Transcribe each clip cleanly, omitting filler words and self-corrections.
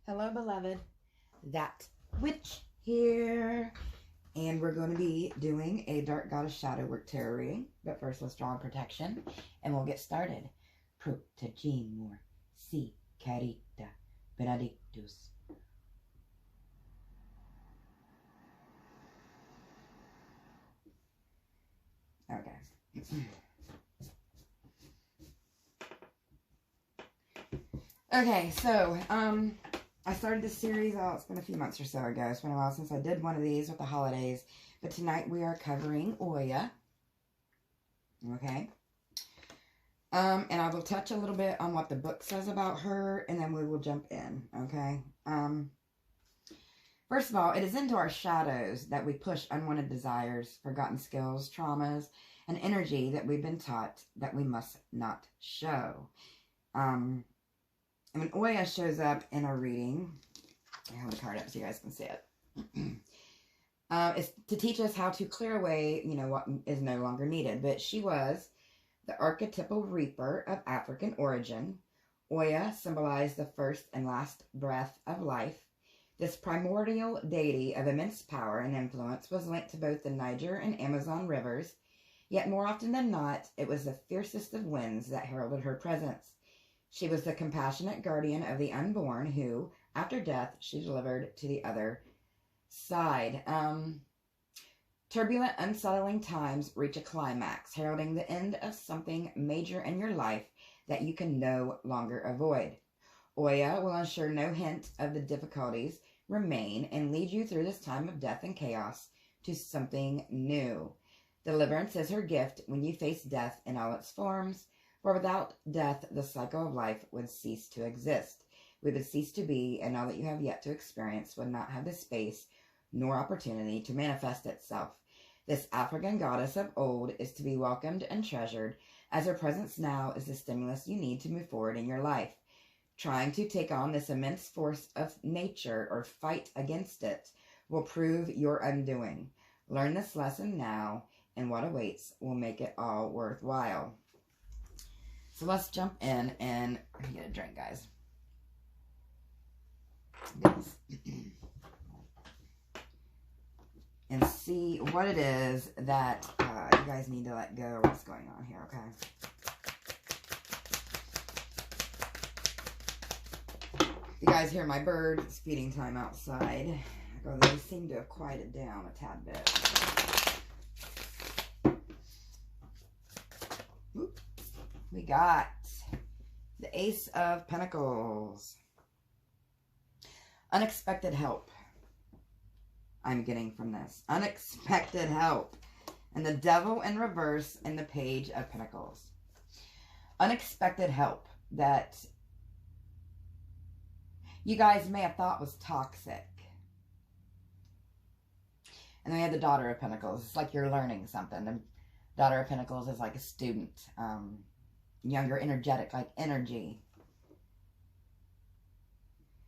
Hello, beloved. That witch here. And we're going to be doing a Dark Goddess Shadow Work Tarot reading. But first, let's draw protection. And we'll get started. Protegimur si carita benedictus. Okay. Okay, so, I started this series, it's been a few months or so ago. It's been a while since I did one of these with the holidays. But tonight we are covering OYA. Okay. And I will touch a little bit on what the book says about her, and then we will jump in, okay? First of all, it is into our shadows that we push unwanted desires, forgotten skills, traumas, and energy that we've been taught that we must not show. And when OYA shows up in a reading, I hold the card up so you guys can see it. It's to teach us how to clear away, what is no longer needed. But she was the archetypal reaper of African origin. OYA symbolized the first and last breath of life. This primordial deity of immense power and influence was linked to both the Niger and Amazon rivers. Yet more often than not, it was the fiercest of winds that heralded her presence. She was the compassionate guardian of the unborn who, after death, she delivered to the other side. Turbulent, unsettling times reach a climax, heralding the end of something major in your life that you can no longer avoid. OYA will ensure no hint of the difficulties remain and lead you through this time of death and chaos to something new. Deliverance is her gift when you face death in all its forms. For without death, the cycle of life would cease to exist. We would cease to be, and all that you have yet to experience would not have the space nor opportunity to manifest itself. This African goddess of old is to be welcomed and treasured, as her presence now is the stimulus you need to move forward in your life. Trying to take on this immense force of nature or fight against it will prove your undoing. Learn this lesson now, and what awaits will make it all worthwhile. So let's jump in and get a drink, guys. And see what it is that you guys need to let go or what's going on here, okay? You guys hear my bird, it's feeding time outside. Although they seem to have quieted down a tad bit. Oop. We got the Ace of Pentacles. Unexpected help. I'm getting from this. Unexpected help. And the Devil in reverse in the Page of Pentacles. Unexpected help that you guys may have thought was toxic. And then we had the Daughter of Pentacles. It's like you're learning something. The Daughter of Pentacles is like a student. Younger, energetic, like energy.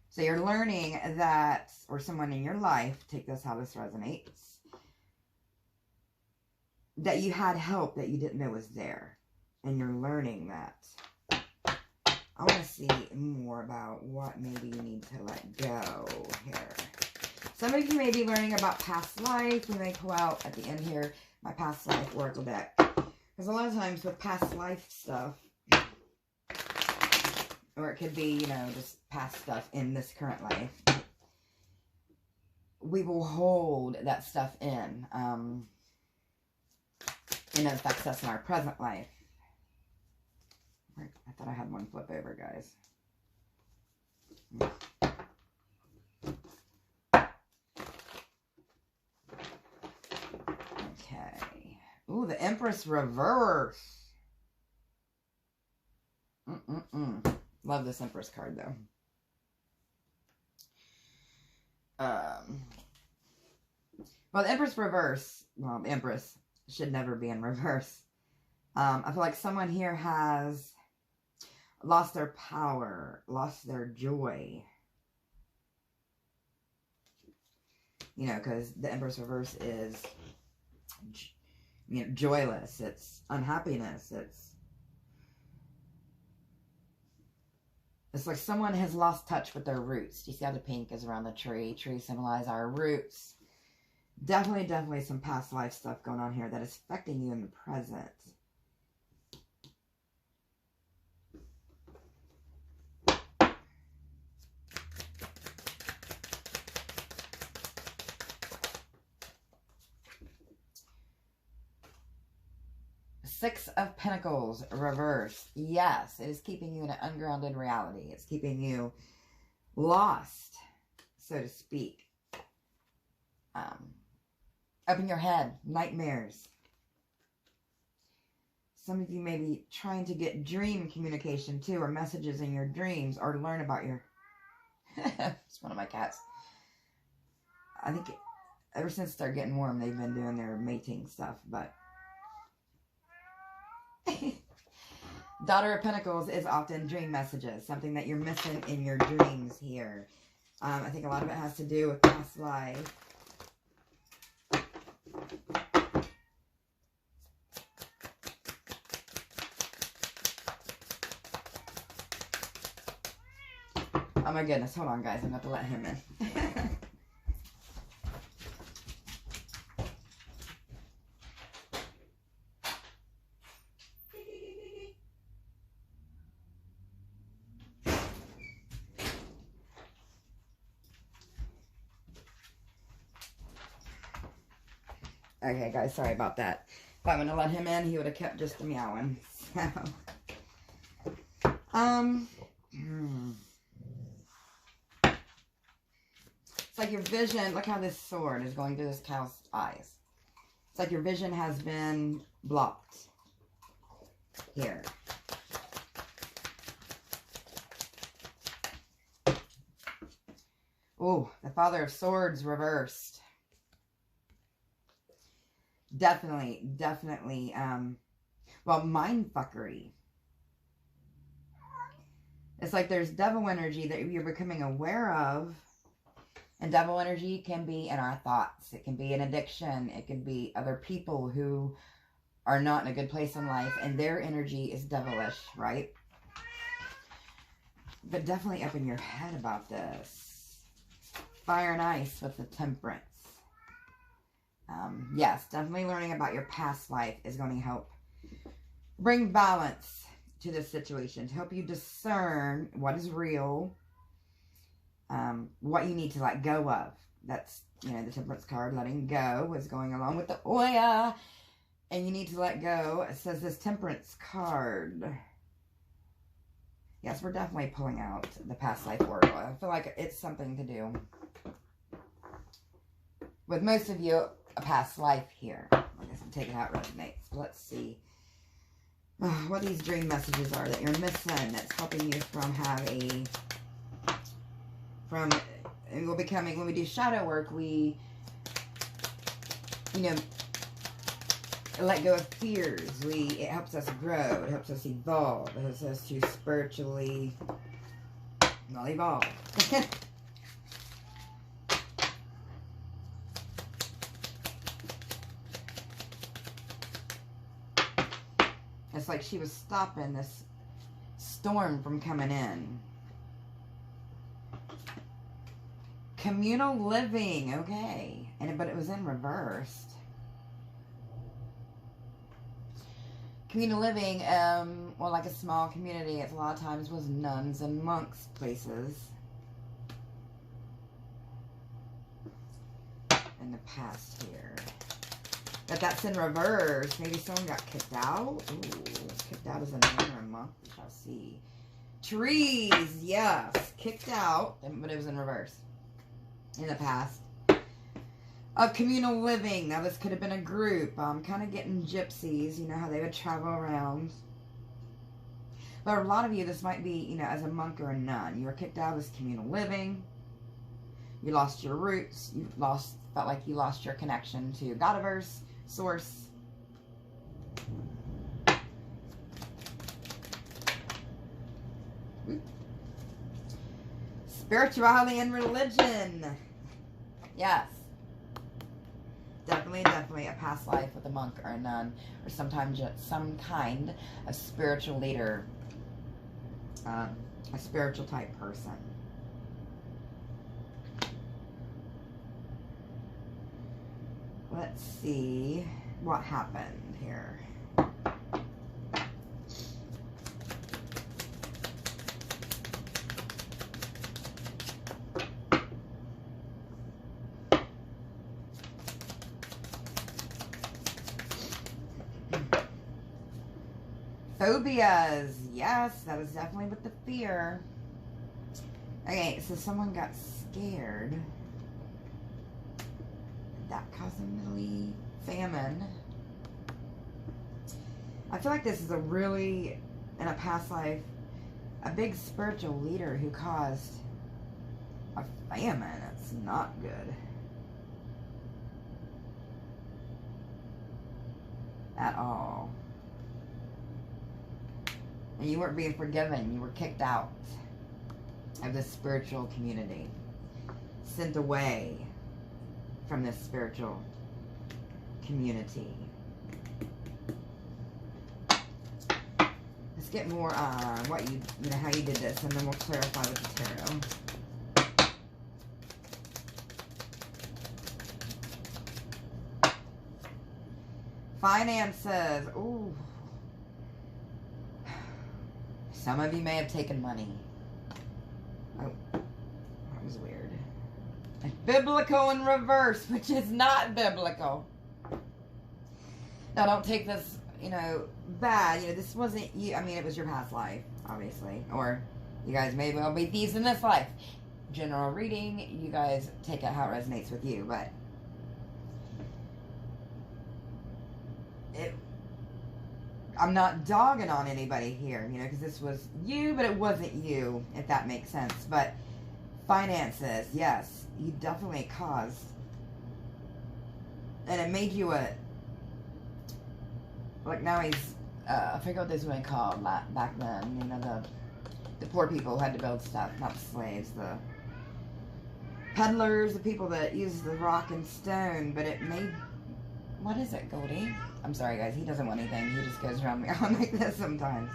So you're learning that, or someone in your life, take this how this resonates, that you had help that you didn't know was there. And you're learning that. I want to see more about what maybe you need to let go here. Some of you may be learning about past life. We may pull out at the end here my past life oracle deck. Because a lot of times with past life stuff, or it could be, just past stuff in this current life, we will hold that stuff in. And it affects us in our present life. I thought I had one flip over, guys. Okay. Ooh, the Empress reverse. Love this Empress card, though. Well, the Empress reverse, well, the Empress should never be in reverse. I feel like someone here has lost their power, lost their joy. Because the Empress reverse is, joyless. It's unhappiness. It's like someone has lost touch with their roots. Do you see how the pink is around the tree? Trees symbolize our roots. Definitely some past life stuff going on here that is affecting you in the present. Six of Pentacles reversed. Yes, it is keeping you in an ungrounded reality. It's keeping you lost, so to speak. Up in your head, nightmares. Some of you may be trying to get dream communication too, or messages in your dreams, or learn about your... It's one of my cats. I think ever since they're getting warm, they've been doing their mating stuff, but... Daughter of Pentacles is often dream messages, something that you're missing in your dreams here. I think a lot of it has to do with past life. Oh my goodness, hold on guys, I'm going to have to let him in. Okay, guys, sorry about that. If I would have let him in, he would have kept just meowing. So, it's like your vision. Look how this sword is going through this cow's eyes. It's like your vision has been blocked here. Oh, the Father of Swords reversed. Definitely, well, mindfuckery. It's like there's devil energy that you're becoming aware of. And devil energy can be in our thoughts. It can be an addiction. It can be other people who are not in a good place in life. And their energy is devilish, right? But definitely up in your head about this. Fire and ice with the Temperance. Yes, definitely learning about your past life is going to help bring balance to this situation, to help you discern what is real, what you need to let go of. That's, you know, the Temperance card, letting go, is going along with the OYA, and you need to let go. It says this Temperance card. Yes, we're definitely pulling out the past life oracle. I feel like it's something to do with most of you. A past life here. I guess I'm taking out resonates. Let's see what these dream messages are that you're missing that's helping you and we're becoming, when we do shadow work, we, you know, let go of fears. It helps us grow. It helps us evolve. It helps us to spiritually, well, evolve. It's like she was stopping this storm from coming in. Communal living, okay. But it was in reversed. Communal living, well, like a small community, it's a lot of times was nuns and monks places. In the past here. But that's in reverse. Maybe someone got kicked out. Ooh, kicked out as a nun or a monk. We shall see. Trees, yes. Kicked out, but it was in reverse. In the past. Of communal living. Now, this could have been a group. Kind of getting gypsies. You know how they would travel around. But a lot of you, this might be, you know, as a monk or a nun. You were kicked out as communal living. You lost your roots. You felt like you lost your connection to Godiverse. Source. Spirituality and religion. Yes. Definitely a past life with a monk or a nun, or sometimes just some kind of spiritual leader. A spiritual type person. Let's see what happened here. Phobias. Yes, that was definitely with the fear. Okay, so someone got scared. That caused a Middle famine. I feel like this is a really, in a past life, a big spiritual leader who caused a famine. It's not good. At all. And you weren't being forgiven. You were kicked out of this spiritual community. Sent away from this spiritual community. Let's get more on what you know, how you did this, and then we'll clarify with the tarot. Finances. Ooh. Some of you may have taken money. Oh, that was weird. Biblical in reverse, which is not biblical. Now, don't take this, you know, bad. You know, this wasn't you. I mean, it was your past life, obviously. Or you guys may well be thieves in this life. General reading, you guys take it how it resonates with you. But I'm not dogging on anybody here, you know, because this was you, but it wasn't you, if that makes sense. But finances, yes, you definitely caused, and it made you a, like now he's, I forget what this was called back then, you know, the poor people who had to build stuff, not the slaves, the peddlers, the people that used the rock and stone, but it made, what is it, Goldie? I'm sorry, guys. He doesn't want anything. He just goes around me on like this sometimes.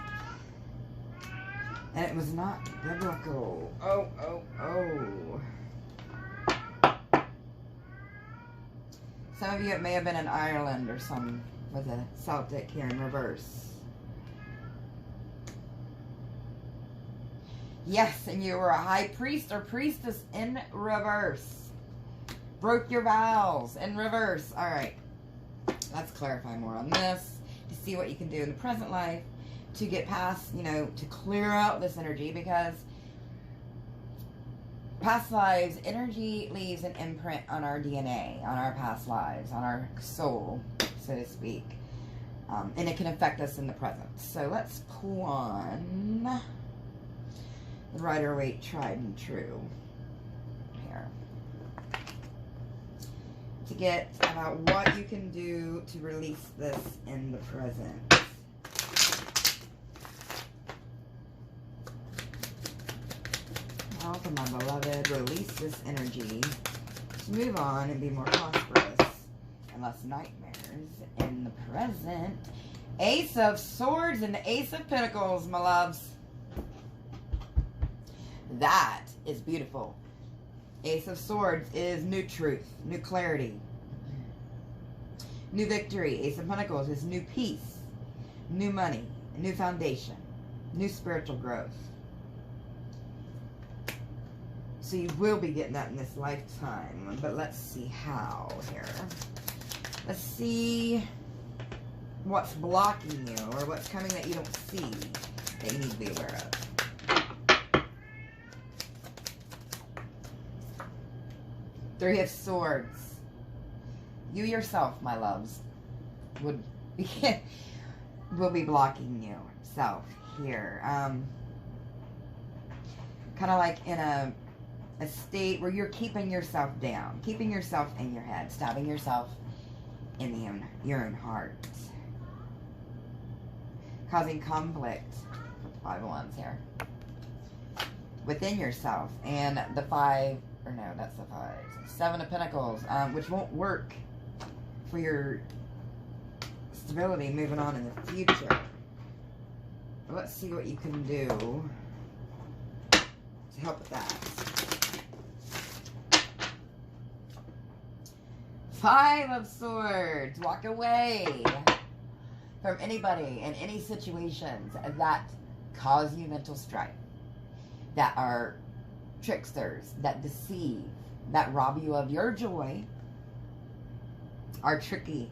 And it was not biblical. Oh, oh, oh. Some of you, it may have been in Ireland or some with a Celtic here in reverse. Yes, and you were a high priest or priestess in reverse. Broke your vows in reverse. All right. Let's clarify more on this to see what you can do in the present life to get past, you know, to clear out this energy, because past lives, energy leaves an imprint on our DNA, on our past lives, on our soul, so to speak. And it can affect us in the present. So let's pull on the Rider-Waite Tried and True here. To get about what you can do to release this in the present. Help my beloved release this energy to move on and be more prosperous and less nightmares in the present. Ace of Swords and Ace of Pentacles, my loves. That is beautiful. Ace of Swords is new truth, new clarity, new victory. Ace of Pentacles is new peace, new money, new foundation, new spiritual growth. So you will be getting that in this lifetime, but let's see how here. Let's see what's blocking you or what's coming that you don't see that you need to be aware of. Three of Swords. You yourself, my loves, will be blocking yourself here. Kind of like in a state where you're keeping yourself down, keeping yourself in your head, stabbing yourself in your own heart, causing conflict. Five of Wands here within yourself, and the five. Or no, that's the five. Seven of Pentacles, which won't work for your stability moving on in the future. Let's see what you can do to help with that. 5 of Swords. Walk away from anybody and any situations that cause you mental strife, that are tricksters, that deceive, that rob you of your joy, are tricky,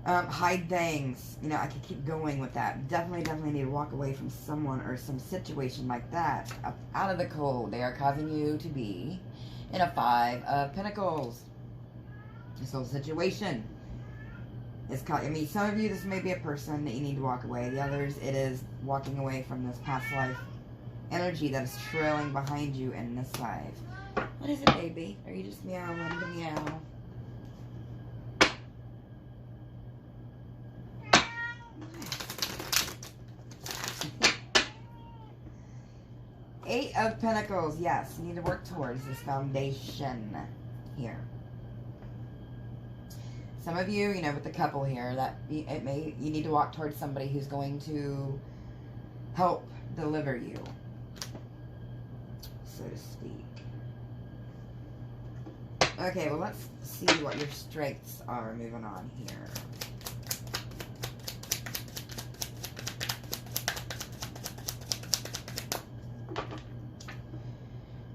hide things. You know, I could keep going with that. Definitely need to walk away from someone or some situation like that. Up out of the cold. They are causing you to be in a 5 of Pentacles. This whole situation is caught. I mean, some of you, this may be a person that you need to walk away. The others, it is walking away from this past life energy that is trailing behind you in this life. What is it, baby? Are you just meowing to meow? 8 of Pentacles. Yes, you need to work towards this foundation here. Some of you, you know, with the couple here, that you need to walk towards somebody who's going to help deliver you, so to speak. Okay, well, let's see what your strengths are moving on here.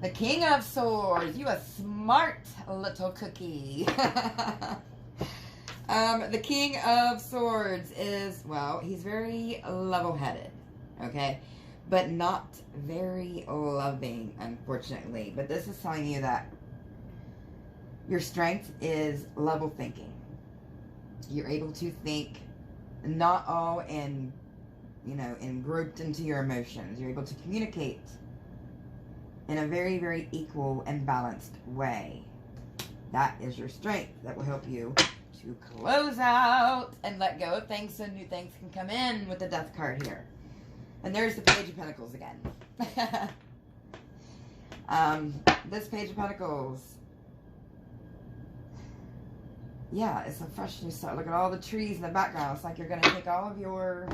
The King of Swords. You a smart little cookie. The King of Swords is, well, he's very level-headed, okay? But not very loving, unfortunately. But this is telling you that your strength is level thinking. You're able to think not all in, you know, grouped into your emotions. You're able to communicate in a very, very equal and balanced way. That is your strength that will help you to close out and let go of things so new things can come in with the Death card here. And there's the Page of Pentacles again. This Page of Pentacles, yeah, it's a fresh new start. Look at all the trees in the background. It's like you're going to take all of your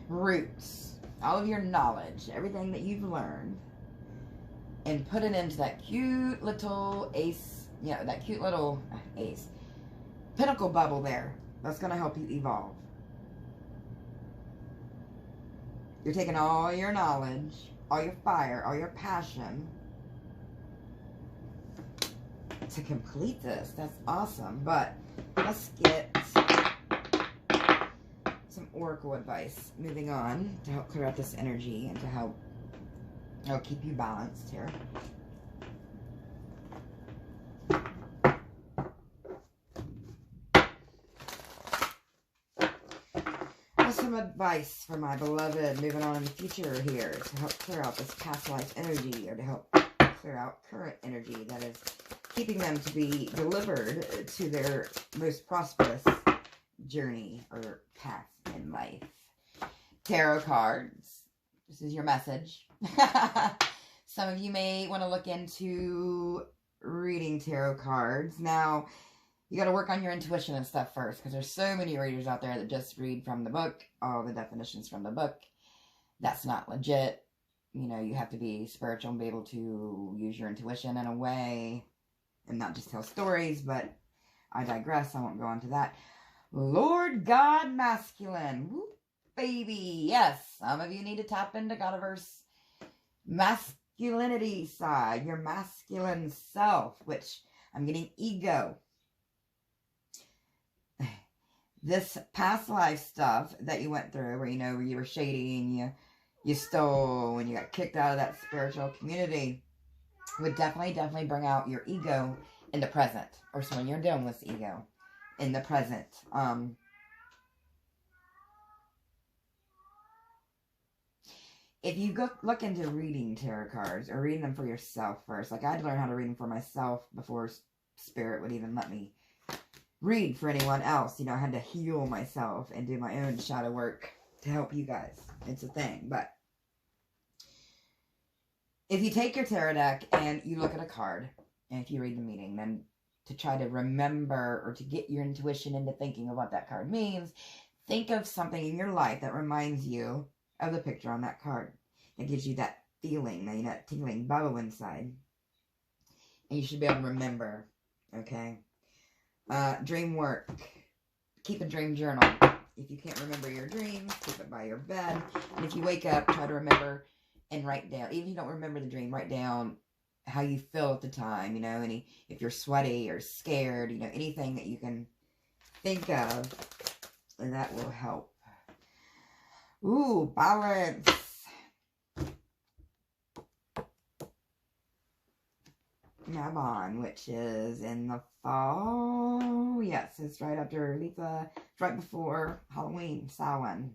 roots, all of your knowledge, everything that you've learned, and put it into that cute little ace, you know, that cute little ace pentacle bubble there. That's going to help you evolve. You're taking all your knowledge, all your fire, all your passion to complete this. That's awesome. But let's get some oracle advice moving on to help clear out this energy and to help keep you balanced here. Some advice for my beloved moving on in the future here to help clear out this past life energy, or to help clear out current energy that is keeping them to be delivered to their most prosperous journey or path in life. Tarot cards. This is your message. Some of you may want to look into reading tarot cards. Now, you got to work on your intuition and stuff first, because there's so many readers out there that just read from the book, all the definitions from the book. That's not legit. You know, you have to be spiritual and be able to use your intuition in a way and not just tell stories, but I digress. I won't go into that. Lord God Masculine. Whoop, baby. Yes, some of you need to tap into Godiverse masculinity side, your masculine self, which I'm getting ego. This past life stuff that you went through, where, you know, where you were shady and you stole and you got kicked out of that spiritual community, would definitely bring out your ego in the present, or so when you're dealing with ego in the present. If you look into reading tarot cards, or reading them for yourself first, like I had to learn how to read them for myself before Spirit would even let me read for anyone else. You know, I had to heal myself and do my own shadow work to help you guys. It's a thing. But if you take your tarot deck and you look at a card, and if you read the meaning, then to try to remember or to get your intuition into thinking of what that card means, think of something in your life that reminds you of the picture on that card. It gives you that feeling, you know, that tingling bubble inside. And you should be able to remember, okay? Dream work. Keep a dream journal. If you can't remember your dreams, keep it by your bed. And if you wake up, try to remember and write down. Even if you don't remember the dream, write down how you feel at the time, you know, if you're sweaty or scared, you know, anything that you can think of, and that will help. Ooh, balance. Gabon, which is in the fall. Yes, it's right after Lifa, right before Halloween, Samhain.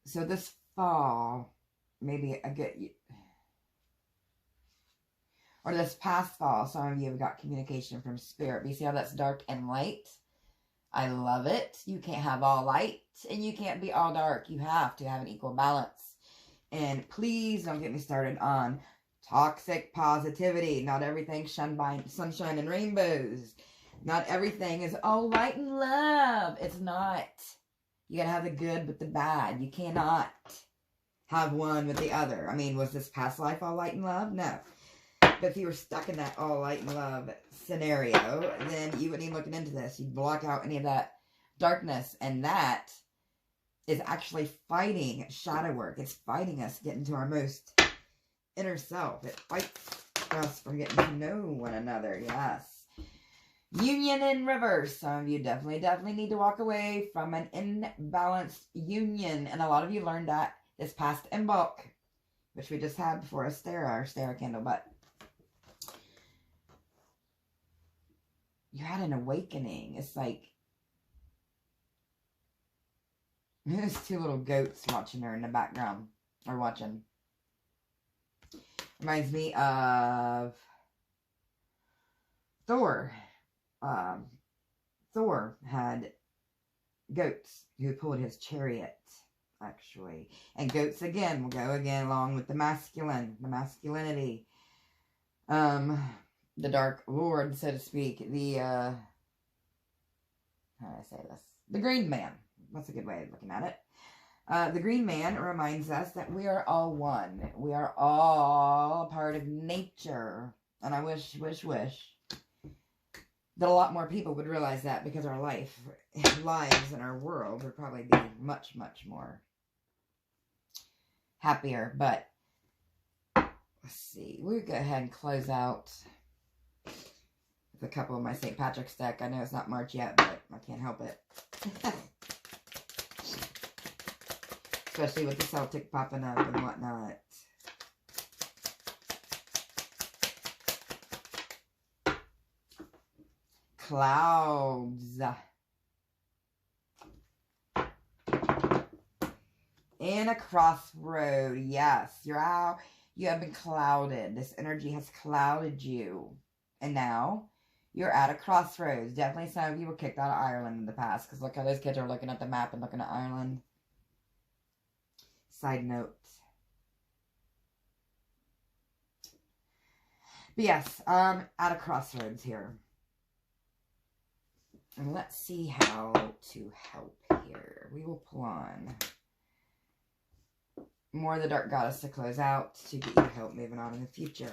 So this fall, maybe a good, or this past fall, some of you have got communication from spirit. But you see how that's dark and light? I love it. You can't have all light and you can't be all dark. You have to have an equal balance. And please don't get me started on toxic positivity. Not everything's sunshine and rainbows. Not everything is all light and love. It's not. You gotta have the good with the bad. You cannot have one with the other. I mean, was this past life all light and love? No. But if you were stuck in that all light and love scenario, then you wouldn't even looking into this. You'd block out any of that darkness. And that is actually fighting shadow work. It's fighting us getting to our most inner self. It fights us from getting to know one another. Yes. Union in reverse. Some of you definitely need to walk away from an imbalanced union. And a lot of you learned that this past Imbolc, which we just had before our Stara candle. But you had an awakening. It's like there's two little goats watching her in the background. Or watching. Reminds me of Thor. Thor had goats who pulled his chariot, actually. And goats, again, will go again along with the masculinity. The Dark Lord, so to speak. The, how do I say this? The Green Man. That's a good way of looking at it. The Green Man reminds us that we are all one. We are all a part of nature. And I wish that a lot more people would realize that, because our lives in our world would probably be much more happier. But let's see. We'll go ahead and close out with a couple of my St. Patrick's deck. I know it's not March yet, but I can't help it. Especially with the Celtic popping up and whatnot. Clouds. In a crossroad. Yes. You have been clouded. This energy has clouded you. And now you're at a crossroads. Definitely some of you were kicked out of Ireland in the past. Because look how those kids are looking at the map and looking at Ireland. Side note. But yes, at a crossroads here. And let's see how to help here. We will pull on more of the Dark Goddess to close out to get you help moving on in the future.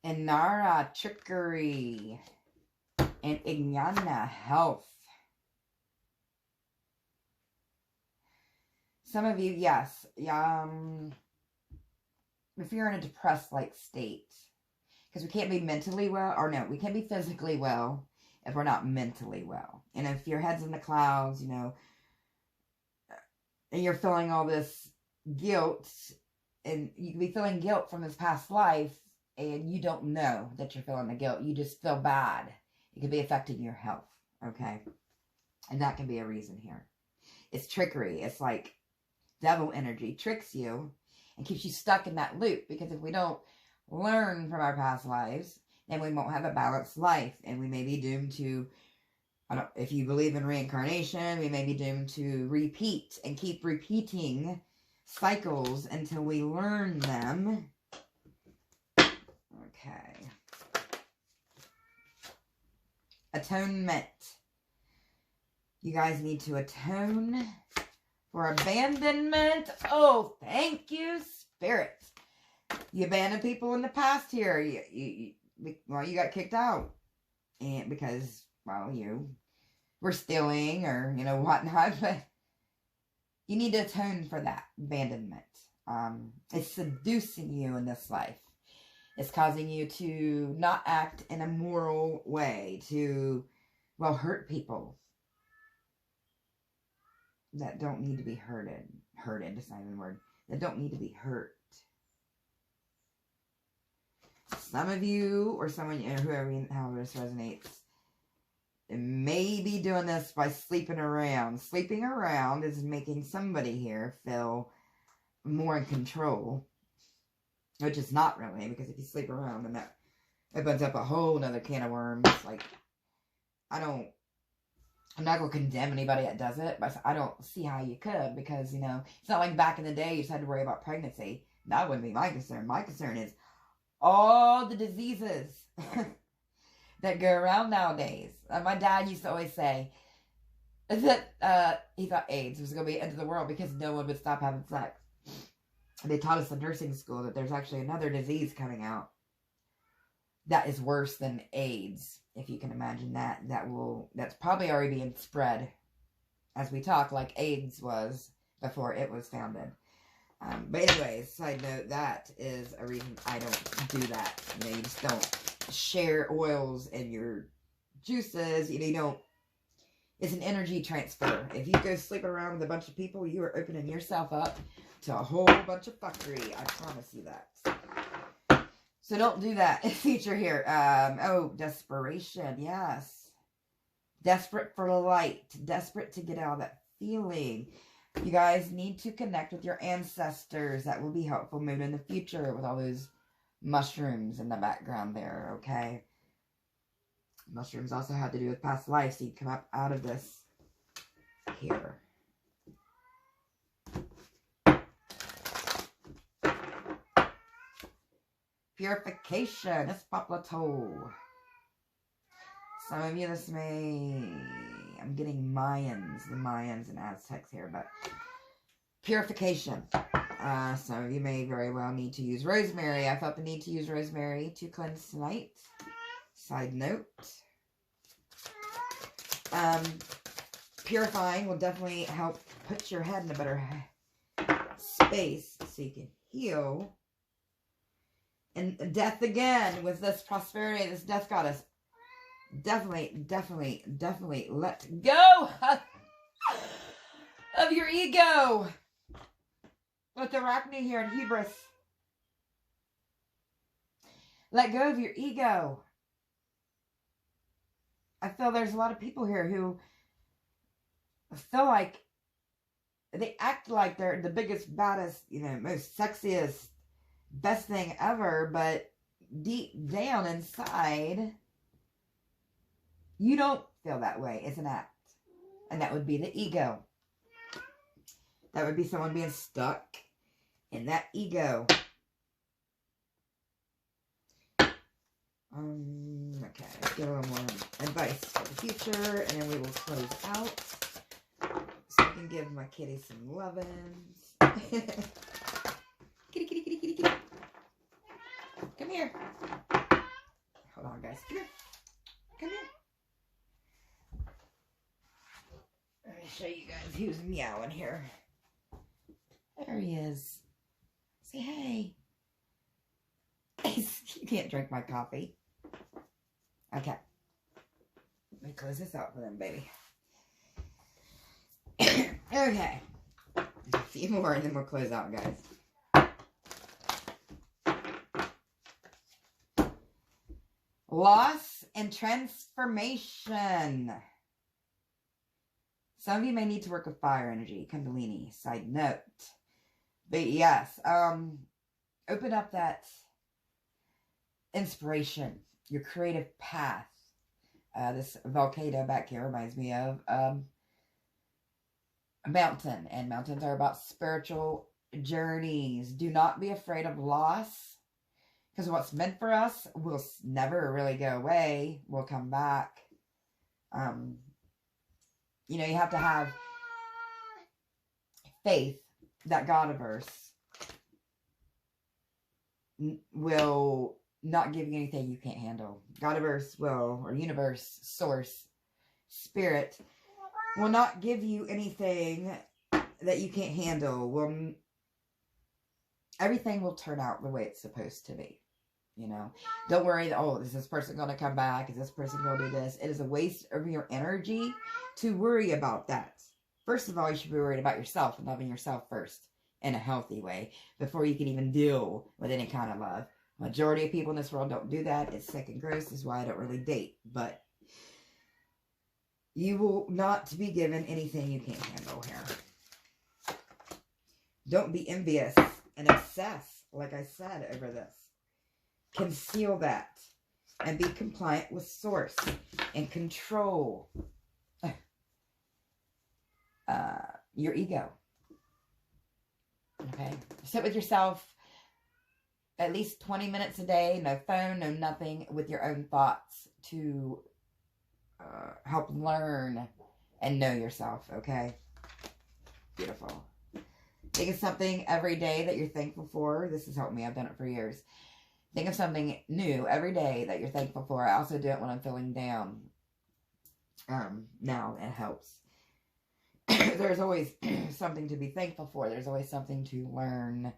Inara, trickery, and Ignana, health. Some of you, yes, if you're in a depressed-like state, because we can't be mentally well, or no, we can't be physically well if we're not mentally well. And if your head's in the clouds, you know, and you're feeling all this guilt, and you can be feeling guilt from this past life, and you don't know that you're feeling the guilt. You just feel bad. It could be affecting your health, okay? And that can be a reason here. It's trickery. It's like devil energy tricks you and keeps you stuck in that loop. Because if we don't learn from our past lives, then we won't have a balanced life. And we may be doomed to, if you believe in reincarnation, we may be doomed to repeat and keep repeating cycles until we learn them. Okay. Atonement. You guys need to atone for abandonment. Oh, thank you, Spirit. You abandoned people in the past here. You got kicked out. And because, well, you were stealing or, whatnot. But you need to atone for that abandonment. It's seducing you in this life. It's causing you to not act in a moral way, to, well, hurt people that don't need to be hurted. Hurted, it's not even a word. That don't need to be hurt. Some of you, or someone, whoever, however this resonates, may be doing this by sleeping around. Sleeping around is making somebody here feel more in control. Which is not really, because if you sleep around, then that opens up a whole nother can of worms. Like, I'm not going to condemn anybody that does it, but I don't see how you could, because, it's not like back in the day you just had to worry about pregnancy. That wouldn't be my concern. My concern is all the diseases that go around nowadays. My dad used to always say that he thought AIDS was going to be the end of the world because no one would stop having sex. They taught us in nursing school that there's actually another disease coming out that is worse than AIDS, if you can imagine that. That's probably already being spread as we talk, like AIDS was before it was founded. But anyways, side note, that is a reason I don't do that. You just don't share oils in your juices. You don't. It's an energy transfer. If you go sleeping around with a bunch of people, you are opening yourself up to a whole bunch of fuckery. I promise you that. So don't do that in future here. Desperation. Yes. Desperate for light. Desperate to get out of that feeling. You guys need to connect with your ancestors. That will be helpful moving in the future with all those mushrooms in the background there, okay? Mushrooms also have to do with past life, so you come up out of this here. Purification. It's Paplato. Some of you, this may... I'm getting Mayans, the Mayans and Aztecs here, but purification. Some of you may very well need to use rosemary. I felt the need to use rosemary to cleanse tonight. Side note. Purifying will definitely help put your head in a better space so you can heal. And death again with this prosperity, this death goddess. Definitely let go of your ego. With the Arachne here in Hebrews. Let go of your ego. I feel there's a lot of people here who feel like they act like they're the biggest, baddest, most sexiest, best thing ever, but deep down inside, you don't feel that way. It's an act. And that would be the ego. That would be someone being stuck in that ego. Okay, let's get a little more advice for the future, and then we will close out. So I can give my kitty some lovin's. Kitty, kitty, kitty, kitty, kitty. Come here. Hold on, guys. Come here. Come here. Let me show you guys who's meowing here. There he is. Say hey. You can't drink my coffee. Okay. Let me close this out for them, baby. Okay. A few more and then we'll close out, guys. Loss and transformation. Some of you may need to work with fire energy, Kundalini, side note. But yes, open up that inspiration, your creative path. This volcano back here reminds me of a mountain, and mountains are about spiritual journeys. Do not be afraid of loss, because what's meant for us will never really go away. Will come back. You know, you have to have faith that Godiverse will not give you anything you can't handle. Godiverse will, or universe, source, spirit, will not give you anything that you can't handle. Everything will turn out the way it's supposed to be. You know, don't worry, oh, is this person going to come back? Is this person going to do this? It is a waste of your energy to worry about that. First of all, you should be worried about yourself and loving yourself first in a healthy way before you can even deal with any kind of love. Majority of people in this world don't do that. It's sick and gross. This is why I don't really date. But you will not be given anything you can't handle here. Don't be envious and obsess, like I said, over this. Conceal that and be compliant with source and control your ego. Okay? Sit with yourself at least 20 minutes a day. No phone, no nothing, with your own thoughts to help learn and know yourself. Okay? Beautiful. Think of something every day that you're thankful for. This has helped me. I've done it for years. Think of something new every day that you're thankful for. I also do it when I'm feeling down. Now it helps. There's always something to be thankful for. There's always something to learn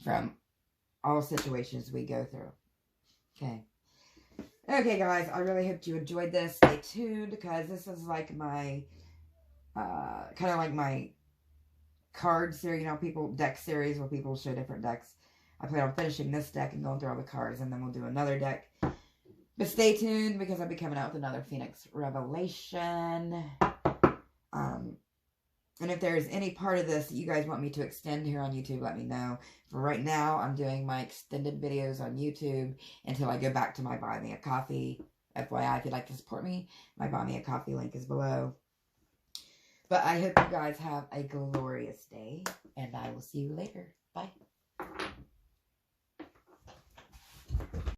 from all situations we go through. Okay. Okay, guys. I really hope you enjoyed this. Stay tuned, because this is like my, kind of like my card series, you know, deck series where people show different decks. I plan on finishing this deck and going through all the cards, and then we'll do another deck. But stay tuned, because I'll be coming out with another Phoenix Revelation. And if there's any part of this that you guys want me to extend here on YouTube, let me know. For right now, I'm doing my extended videos on YouTube until I go back to my Buy Me a Coffee. FYI, if you'd like to support me, my Buy Me a Coffee link is below. But I hope you guys have a glorious day, and I will see you later. Bye.